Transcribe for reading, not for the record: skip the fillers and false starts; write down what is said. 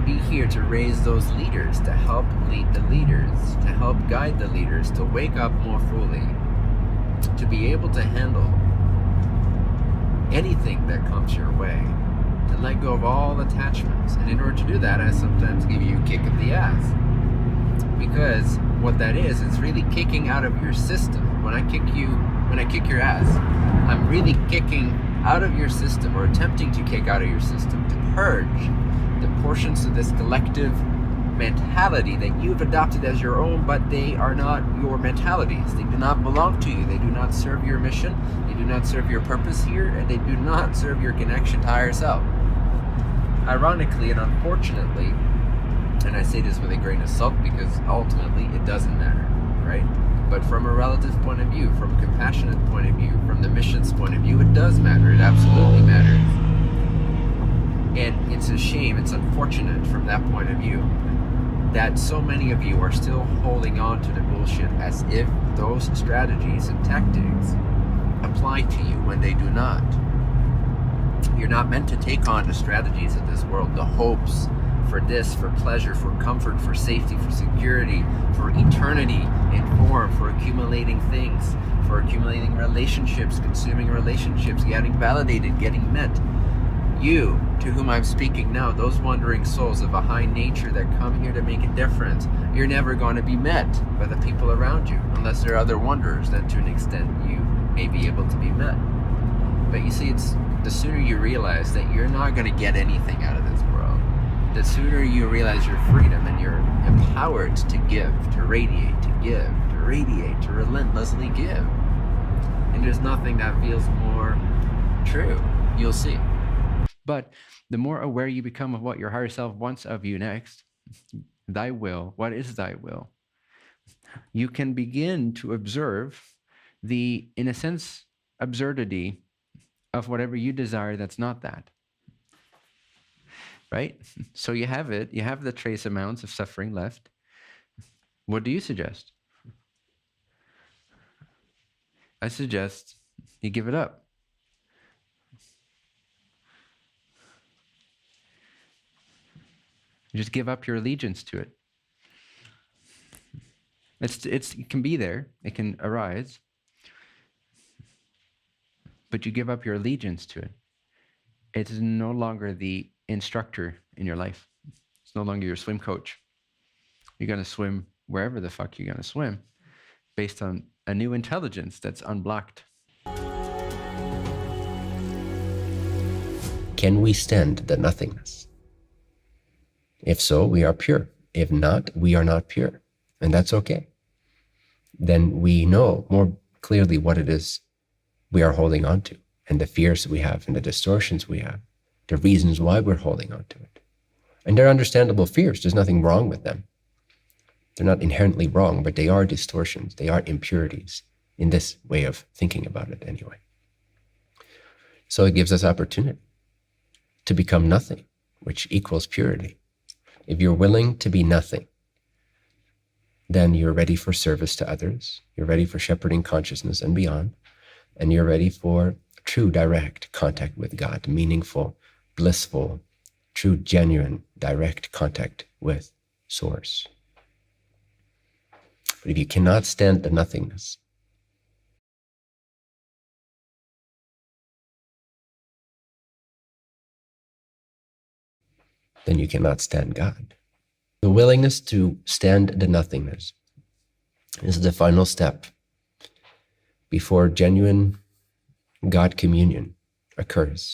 be here to raise those leaders, to help lead the leaders, to help guide the leaders, to wake up more fully, to be able to handle anything that comes your way, to let go of all attachments. And in order to do that, I sometimes give you a kick of the ass. Because what that is really kicking out of your system. When I kick your ass, I'm really kicking out of your system, or attempting to kick out of your system, to purge the portions of this collective mentality that you've adopted as your own, but they are not your mentalities. They do not belong to you. They do not serve your mission. They do not serve your purpose here, and they do not serve your connection to higher self. Ironically and unfortunately, and I say this with a grain of salt because ultimately it doesn't matter, right? But from a relative point of view, from a compassionate point of view, from the mission's point of view, it does matter. It absolutely matters. And it's a shame, it's unfortunate from that point of view that so many of you are still holding on to the bullshit as if those strategies and tactics apply to you when they do not. You're not meant to take on the strategies of this world, the hopes for this, for pleasure, for comfort, for safety, for security, for eternity in form, for accumulating things, for accumulating relationships, consuming relationships, getting validated, getting met. You, to whom I'm speaking now, those wandering souls of a high nature that come here to make a difference, you're never going to be met by the people around you, unless there are other wanderers that to an extent you may be able to be met. But you see, it's the sooner you realize that you're not going to get anything out of this world, the sooner you realize your freedom and you're empowered to give, to radiate, to give, to radiate, to relentlessly give. And there's nothing that feels more true. You'll see. But the more aware you become of what your higher self wants of you next, thy will, what is thy will? You can begin to observe the, in a sense, absurdity of whatever you desire that's not that. Right? So you have it, you have the trace amounts of suffering left. What do you suggest? I suggest you give it up. You just give up your allegiance to it. It can be there, it can arise, but you give up your allegiance to it. It is no longer the instructor in your life. It's no longer your swim coach. You're going to swim wherever the fuck you're going to swim based on a new intelligence that's unblocked. Can we stand the nothingness? If so, we are pure. If not, we are not pure. And that's okay. Then we know more clearly what it is we are holding on to, and the fears we have, and the distortions we have, the reasons why we're holding on to it. And they're understandable fears. There's nothing wrong with them. They're not inherently wrong, but they are distortions. They are impurities in this way of thinking about it anyway. So it gives us opportunity to become nothing, which equals purity. If you're willing to be nothing, then you're ready for service to others. You're ready for shepherding consciousness and beyond. And you're ready for true direct contact with God, meaningful, blissful, true, genuine, direct contact with Source. But if you cannot stand the nothingness, then you cannot stand God. The willingness to stand the nothingness is the final step before genuine God communion occurs.